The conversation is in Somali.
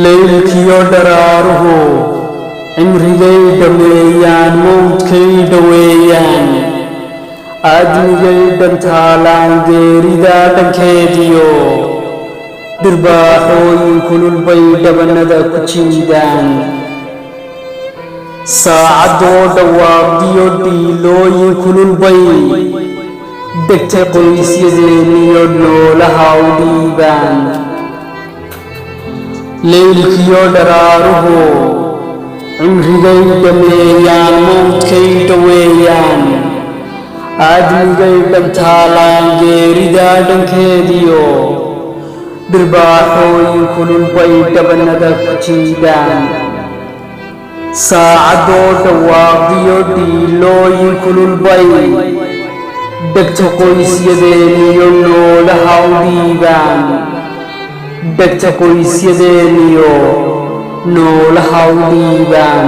leylkiyo daraaruhu cimrigay dhameeyaan mawdkay dhaweeyaan aadmigay dhantaalaan geerida dhankeediyo dhirbaaxooyin kulul bay dhabanada ku jiidaan saacadoo dhawaaqdiyo dhiilooyin kulul bay degta qoysyadeeniyo noolaha u dhiibaan leylkiyo daraaruhu cimrigay dhameeyaan mawdkay dhaweeyaan aadmigay dhantaalaan geerida dhankeediyo dhirbaaxooyin kulul bay dhabanada ku jiidaan saacadoo dhawaaqdiyo dhiilooyin kulul bay degta qoysyadeeniyo noolaha u dhiibaan degta qoysyadeeniyo noolaha u dhiibaan